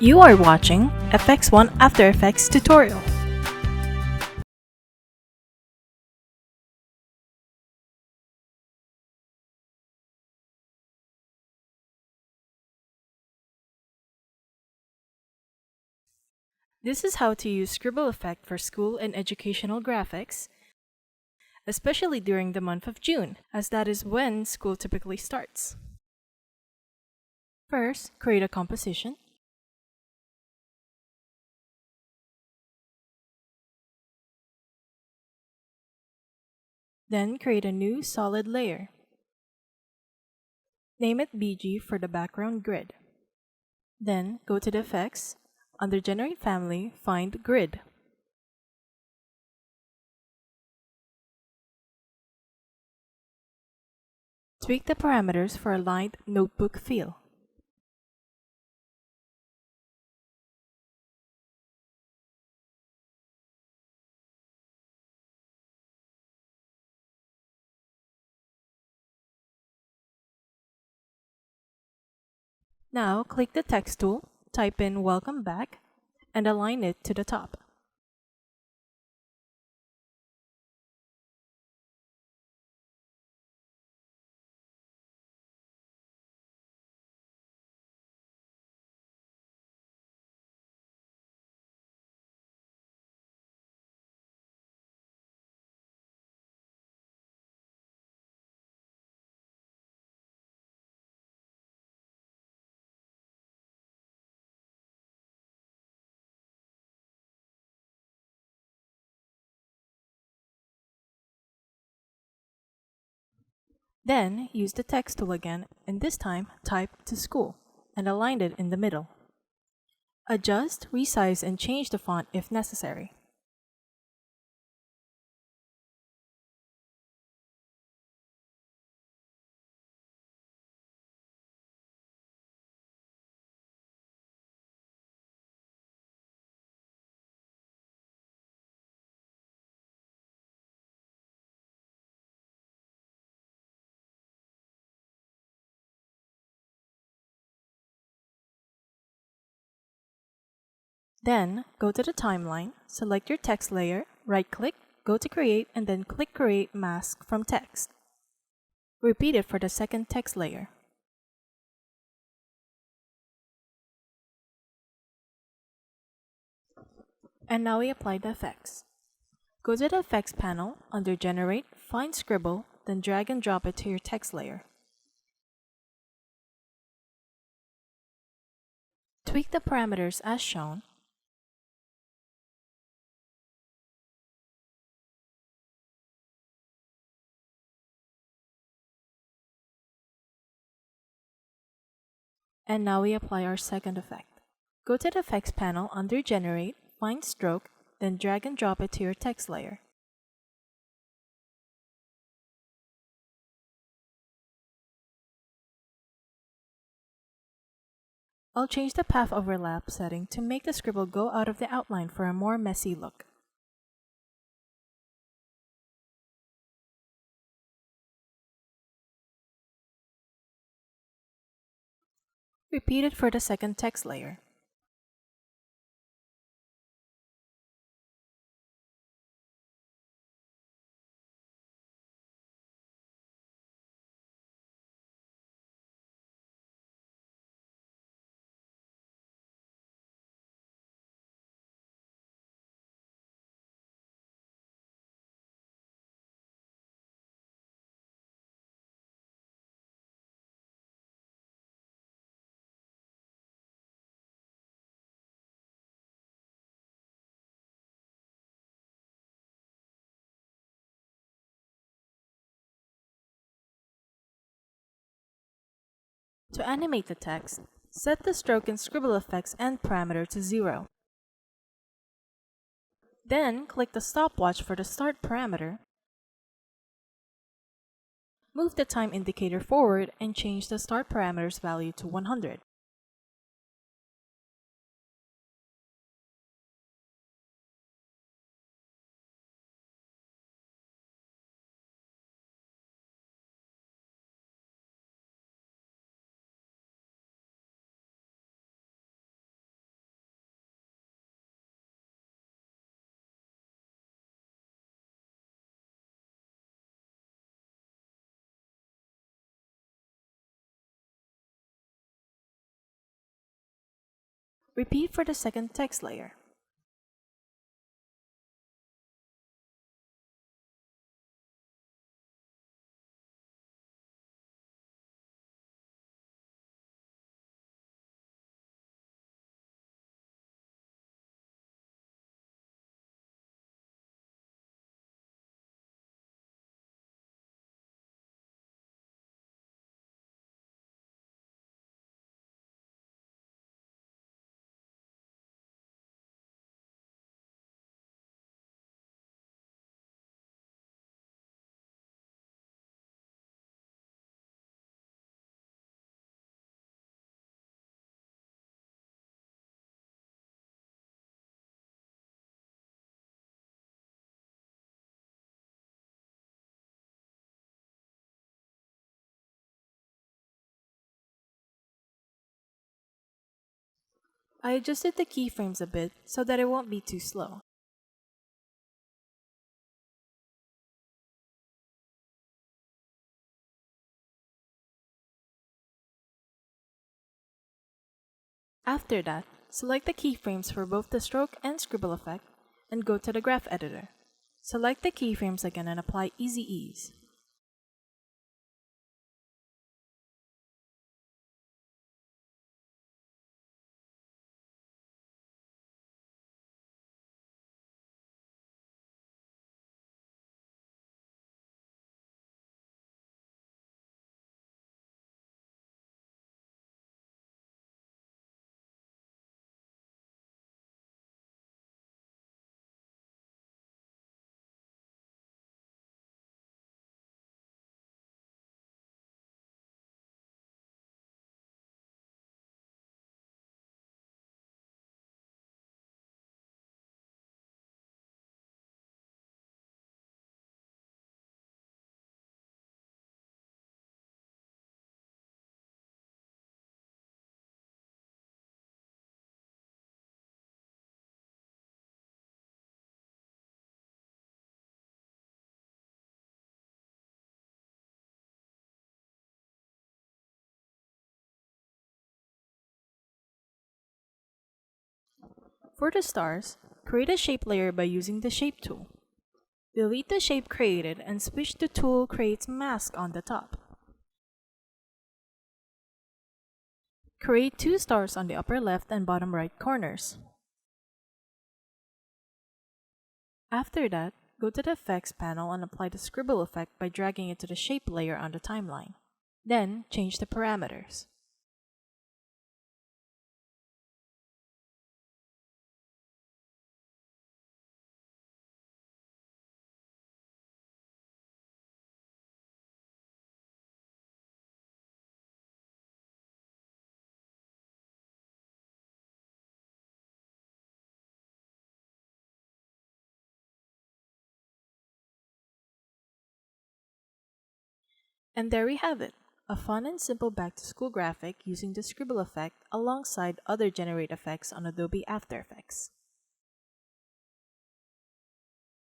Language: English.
You are watching FX1 After Effects tutorial. This is how to use Scribble effect for school and educational graphics, especially during the month of June, as that is when school typically starts. First, create a composition. Then create a new solid layer. Name it BG for the background grid. Then go to the Effects. Under Generate Family, find Grid. Tweak the parameters for a lined notebook feel. Now click the text tool, type in Welcome Back, and align it to the top. Then use the text tool again, and this time type to school and align it in the middle. Adjust, resize, and change the font if necessary. Then go to the timeline, select your text layer, right-click, go to Create, and then click Create Mask from Text. Repeat it for the second text layer. And now we apply the effects. Go to the Effects panel, under Generate, find Scribble, then drag and drop it to your text layer. Tweak the parameters as shown. And now we apply our second effect. Go to the Effects panel, under Generate, find Stroke, then drag and drop it to your text layer. I'll change the path overlap setting to make the scribble go out of the outline for a more messy look. Repeat it for the second text layer. To animate the text, set the stroke and scribble effects end parameter to 0. Then click the stopwatch for the start parameter. Move the time indicator forward and change the start parameter's value to 100. Repeat for the second text layer. I adjusted the keyframes a bit so that it won't be too slow. After that, select the keyframes for both the stroke and scribble effect and go to the graph editor. Select the keyframes again and apply Easy Ease. For the stars, create a shape layer by using the Shape tool. Delete the shape created and switch to Tool Creates Mask on the top. Create two stars on the upper left and bottom right corners. After that, go to the Effects panel and apply the scribble effect by dragging it to the shape layer on the timeline. Then, change the parameters. And there we have it, a fun and simple back-to-school graphic using the scribble effect alongside other generate effects on Adobe After Effects.